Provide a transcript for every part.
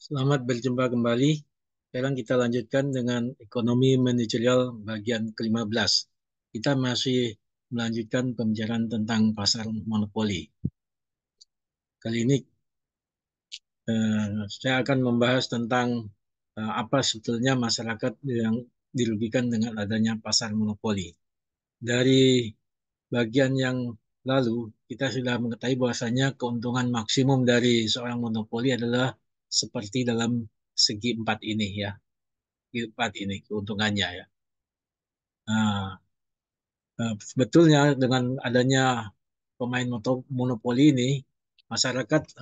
Selamat berjumpa kembali. Sekarang kita lanjutkan dengan ekonomi manajerial bagian ke-15. Kita masih melanjutkan pembicaraan tentang pasar monopoli. Kali ini saya akan membahas tentang apa sebetulnya masyarakat yang dirugikan dengan adanya pasar monopoli. Dari bagian yang lalu, kita sudah mengetahui bahwasanya keuntungan maksimum dari seorang monopoli adalah seperti dalam segi empat ini ya. Empat ini keuntungannya ya. Nah, sebetulnya dengan adanya pemain monopoli ini, masyarakat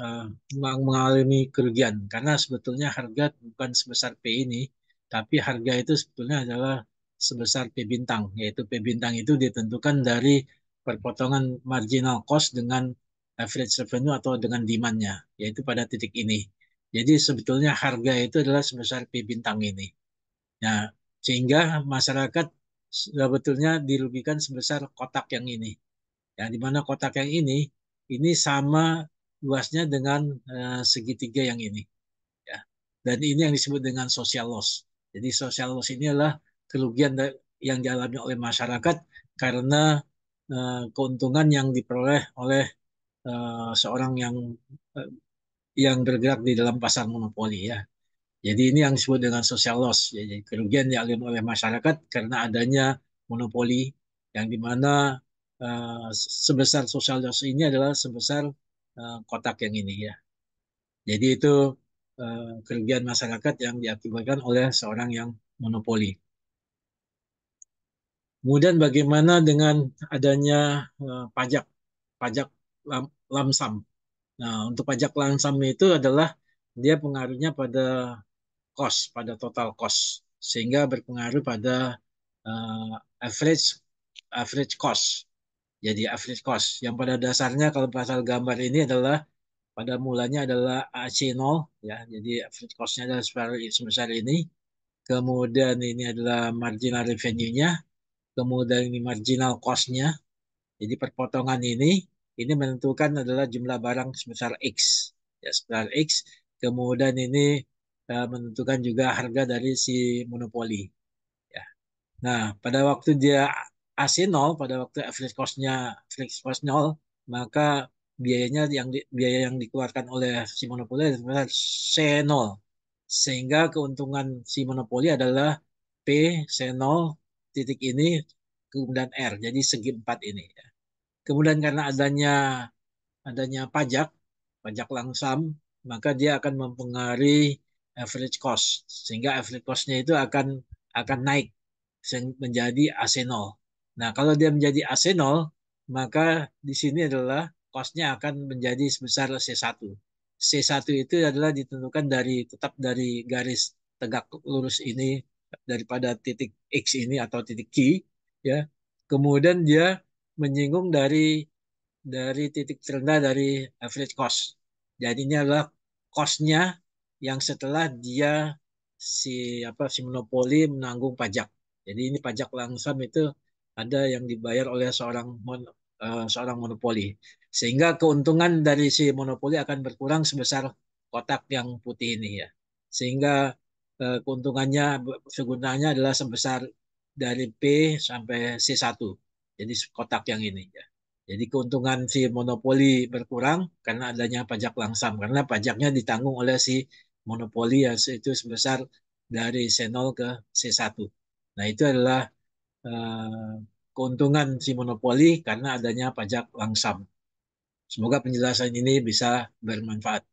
mengalami kerugian karena sebetulnya harga bukan sebesar P ini, tapi harga itu sebetulnya adalah sebesar P bintang, yaitu P bintang itu ditentukan dari perpotongan marginal cost dengan average revenue atau dengan demand-nya, yaitu pada titik ini. Jadi sebetulnya harga itu adalah sebesar P bintang ini. Nah, sehingga masyarakat sebetulnya dirugikan sebesar kotak yang ini. Ya, di mana kotak yang ini sama luasnya dengan segitiga yang ini. Ya. Dan ini yang disebut dengan social loss. Jadi social loss ini adalah kerugian yang dialami oleh masyarakat karena keuntungan yang diperoleh oleh seorang uh, yang bergerak di dalam pasar monopoli ya. Jadi ini yang disebut dengan social loss, ya, jadi kerugian yang dialami oleh masyarakat karena adanya monopoli yang dimana sebesar social loss ini adalah sebesar kotak yang ini ya. Jadi itu kerugian masyarakat yang diakibatkan oleh seorang yang monopoli. Kemudian bagaimana dengan adanya pajak pajak lamsam. Nah, untuk pajak lamsam itu adalah dia pengaruhnya pada cost, pada total cost, sehingga berpengaruh pada uh, average average cost. Jadi average cost yang pada dasarnya kalau pasal gambar ini adalah pada mulanya adalah AC0 ya. Jadi average cost-nya adalah sebesar ini. Kemudian ini adalah marginal revenue-nya, kemudian ini marginal cost-nya. Jadi perpotongan ini menentukan adalah jumlah barang sebesar X. Ya, sebesar X. Kemudian ini menentukan juga harga dari si monopoli. Ya. Nah, pada waktu dia AC0, pada waktu average cost 0, maka biaya yang dikeluarkan oleh si monopoli adalah C0. Sehingga keuntungan si monopoli adalah P C0 titik ini kemudian R. Jadi segi empat ini. Ya. Kemudian karena adanya pajak, pajak langsam, maka dia akan mempengaruhi average cost, sehingga average cost-nya itu akan naik menjadi AC0. Nah, kalau dia menjadi AC0, maka di sini adalah cost-nya akan menjadi sebesar C1. C1 itu adalah ditentukan tetap dari garis tegak lurus ini daripada titik X ini atau titik Q ya. Kemudian dia menyinggung dari titik terendah dari average cost. Jadi ini adalah cost-nya yang setelah dia si monopoli menanggung pajak. Jadi ini pajak langsam itu ada yang dibayar oleh seorang monopoli. Sehingga keuntungan dari si monopoli akan berkurang sebesar kotak yang putih ini ya. Sehingga keuntungannya segunanya adalah sebesar dari P sampai C1. Jadi kotak yang ini ya. Jadi keuntungan si monopoli berkurang karena adanya pajak langsam. Karena pajaknya ditanggung oleh si monopoli ya, itu sebesar dari C0 ke C1. Nah itu adalah uh, keuntungan si monopoli karena adanya pajak langsam. Semoga penjelasan ini bisa bermanfaat.